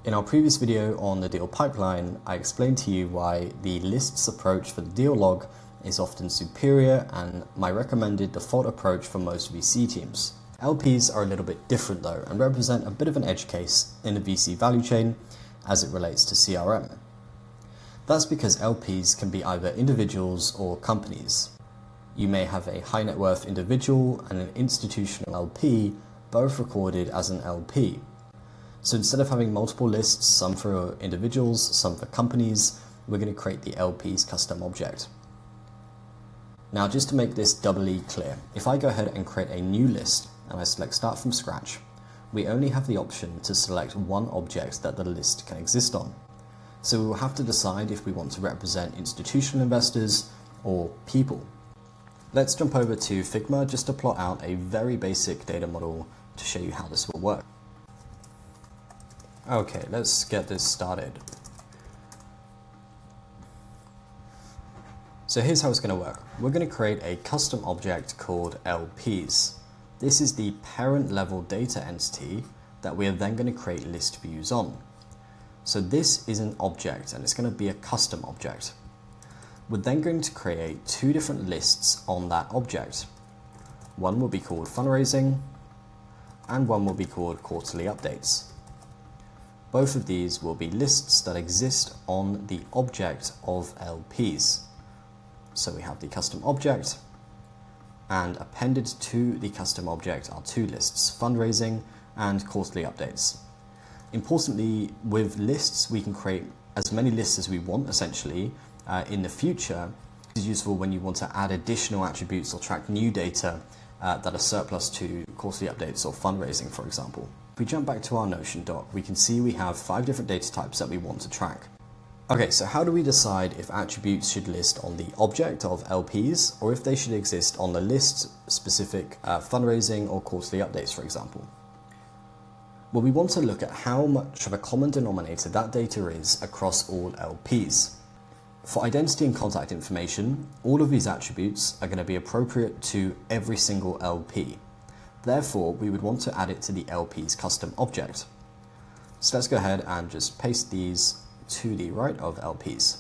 In our previous video on the deal pipeline, I explained to you why the lists approach for the deal log is often superior and my recommended default approach for most VC teams. LPs are a little bit different though and represent a bit of an edge case in the VC value chain as it relates to CRM. That's because LPs can be either individuals or companies. You may have a high net worth individual and an institutional LP, both recorded as an LP. So instead of having multiple lists, some for individuals, some for companies, we're going to create the LP's custom object. Now, just to make this doubly clear, if I go ahead and create a new list and I select start from scratch, we only have the option to select one object that the list can exist on. So we will have to decide if we want to represent institutional investors or people. Let's jump over to Figma just to plot out a very basic data model to show you how this will work. Okay, let's get this started. So here's how it's going to work. We're going to create a custom object called LPs. This is the parent level data entity that we are then going to create list views on. So this is an object and it's going to be a custom object. We're then going to create two different lists on that object. One will be called fundraising and one will be called quarterly updates. Both of these will be lists that exist on the object of LPs. So we have the custom object, and appended to the custom object are two lists, fundraising and quarterly updates. Importantly, with lists, we can create as many lists as we want, essentially, in the future. This is useful when you want to add additional attributes or track new data that are surplus to quarterly updates or fundraising, for example. If we jump back to our Notion doc, we can see we have 5 different data types that we want to track. Okay, so how do we decide if attributes should list on the object of LPs or if they should exist on the list specific fundraising or quarterly updates, for example? Well, we want to look at how much of a common denominator that data is across all LPs. For identity and contact information, all of these attributes are going to be appropriate to every single LP. Therefore, we would want to add it to the LP's custom object. So let's go ahead and just paste these to the right of LPs.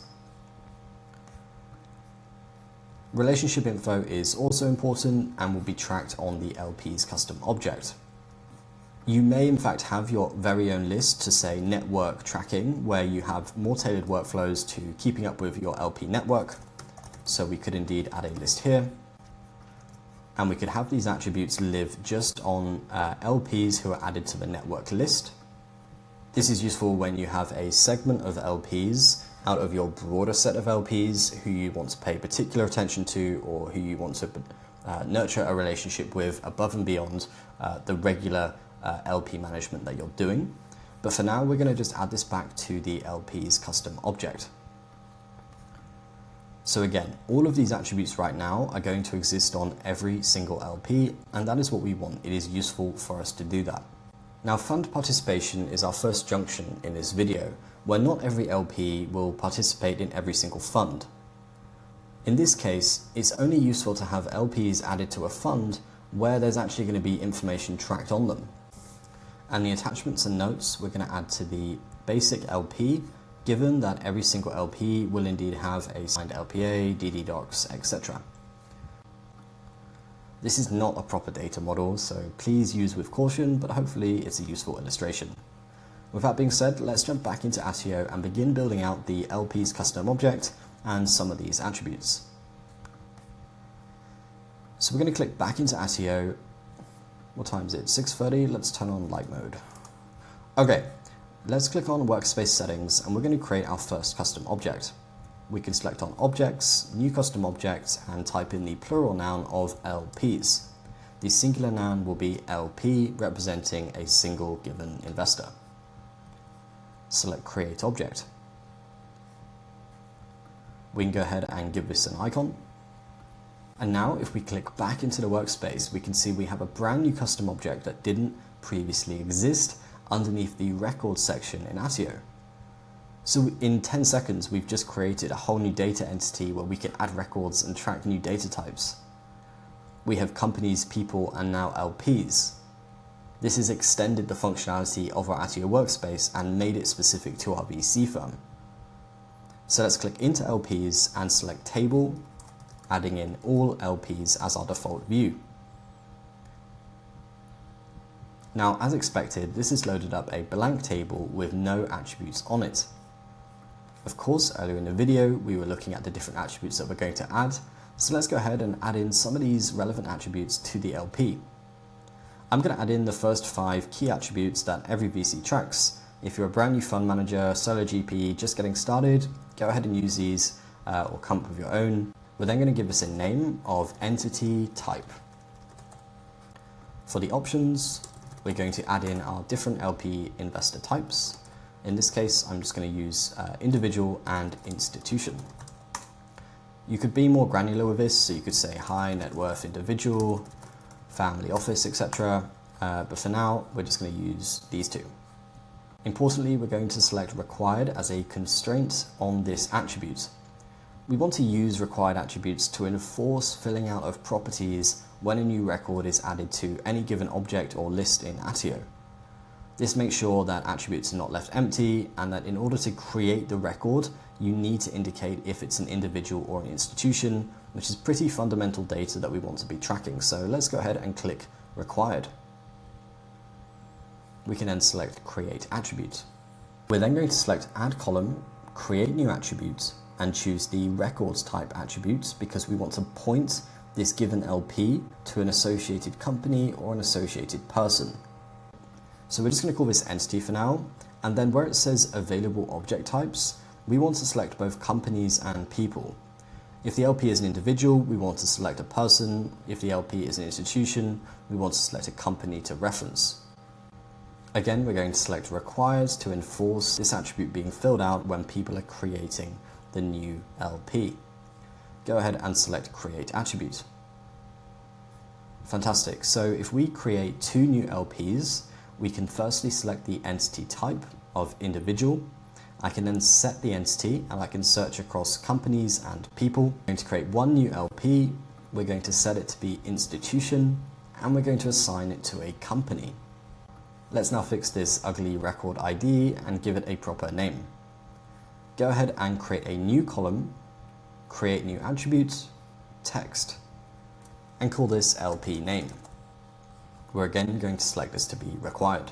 Relationship info is also important and will be tracked on the LP's custom object. You may in fact have your very own list to say network tracking, where you have more tailored workflows to keeping up with your LP network. So we could indeed add a list here. And we could have these attributes live just on LPs who are added to the network list. This is useful when you have a segment of LPs out of your broader set of LPs who you want to pay particular attention to or who you want to nurture a relationship with above and beyond the regular LP management that you're doing. But for now, we're going to just add this back to the LP's custom object. So again, all of these attributes right now are going to exist on every single LP, and that is what we want. It is useful for us to do that. Now, fund participation is our first junction in this video, where not every LP will participate in every single fund. In this case, it's only useful to have LPs added to a fund where there's actually going to be information tracked on them. And the attachments and notes we're going to add to the basic LP, given that every single LP will indeed have a signed LPA, DD docs, etc. This is not a proper data model, so please use with caution, but hopefully it's a useful illustration. With that being said, let's jump back into Attio and begin building out the LP's custom object and some of these attributes. So we're going to click back into Attio. What time is it? 6:30. Let's turn on light mode. Okay, let's click on workspace settings and we're going to create our first custom object. We can select on objects, new custom object, and type in the plural noun of LPs. The singular noun will be LP, representing a single given investor. Select create object. We can go ahead and give this an icon. And now if we click back into the workspace, we can see we have a brand new custom object that didn't previously exist underneath the record section in Attio. So in 10 seconds, we've just created a whole new data entity where we can add records and track new data types. We have companies, people, and now LPs. This has extended the functionality of our Attio workspace and made it specific to our VC firm. So let's click into LPs and select table, adding in all LPs as our default view. Now, as expected, this has loaded up a blank table with no attributes on it. Of course, earlier in the video, we were looking at the different attributes that we're going to add. So let's go ahead and add in some of these relevant attributes to the LP. I'm going to add in the first 5 key attributes that every VC tracks. If you're a brand new fund manager, solo GP, just getting started, go ahead and use these or come up with your own. We're then going to give this a name of entity type. For the options, we're going to add in our different LP investor types. In this case, I'm just going to use individual and institution. You could be more granular with this, so you could say high net worth individual, family office, etc. But for now, we're just going to use these two. Importantly, we're going to select required as a constraint on this attribute. We want to use required attributes to enforce filling out of properties when a new record is added to any given object or list in Attio. This makes sure that attributes are not left empty, and that in order to create the record, you need to indicate if it's an individual or an institution, which is pretty fundamental data that we want to be tracking. So let's go ahead and click required. We can then select create attribute. We're then going to select add column, create new attribute, and choose the records type attribute because we want to point this given LP to an associated company or an associated person. So we're just going to call this entity for now, and then where it says available object types, we want to select both companies and people. If the LP is an individual, we want to select a person. If the LP is an institution, we want to select a company to reference. Again, we're going to select required to enforce this attribute being filled out when people are creating the new LP. Go ahead and select create attribute. Fantastic. So if we create 2 new LPs, we can firstly select the entity type of individual. I can then set the entity and I can search across companies and people. We're going to create 1 new LP. We're going to set it to be institution, and we're going to assign it to a company. Let's now fix this ugly record ID and give it a proper name. Go ahead and create a new column, create new attribute, text, and call this LP name. We're again going to select this to be required.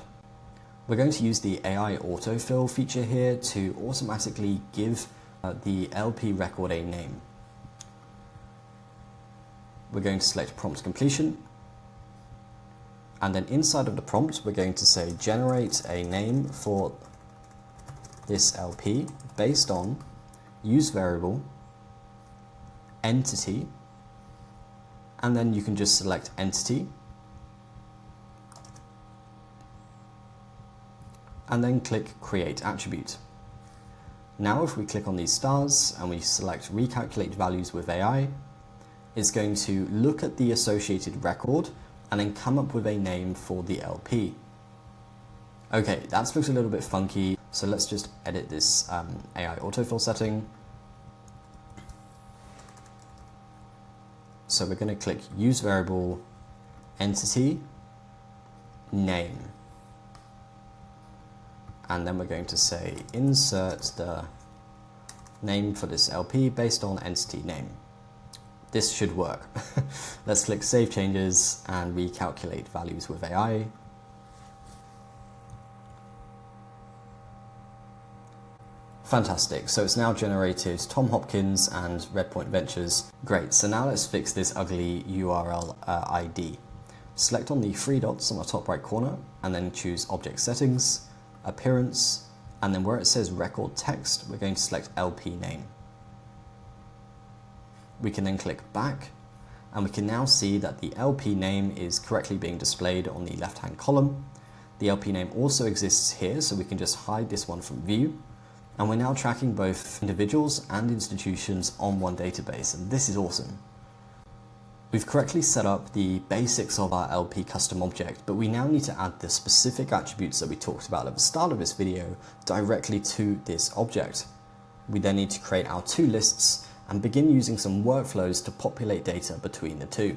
We're going to use the AI autofill feature here to automatically give the LP record a name. We're going to select prompt completion, and then inside of the prompt we're going to say generate a name for this LP based on use variable, entity, and then you can just select entity, and then click create attribute. Now if we click on these stars and we select recalculate values with AI, it's going to look at the associated record and then come up with a name for the LP. Okay, that's looked a little bit funky, so let's just edit this AI autofill setting. So we're going to click use variable, entity, name. And then we're going to say insert the name for this LP based on entity name. This should work. Let's click Save Changes and recalculate values with AI. Fantastic, so it's now generated Tom Hopkins and Redpoint Ventures. Great, so now let's fix this ugly URL ID. Select on the 3 dots on the top right corner and then choose Object Settings, Appearance, and then where it says Record Text, we're going to select LP Name. We can then click back, and we can now see that the LP name is correctly being displayed on the left-hand column. The LP name also exists here, so we can just hide this one from view. And we're now tracking both individuals and institutions on one database, and this is awesome. We've correctly set up the basics of our LP custom object, but we now need to add the specific attributes that we talked about at the start of this video directly to this object. We then need to create our 2 lists and begin using some workflows to populate data between the 2.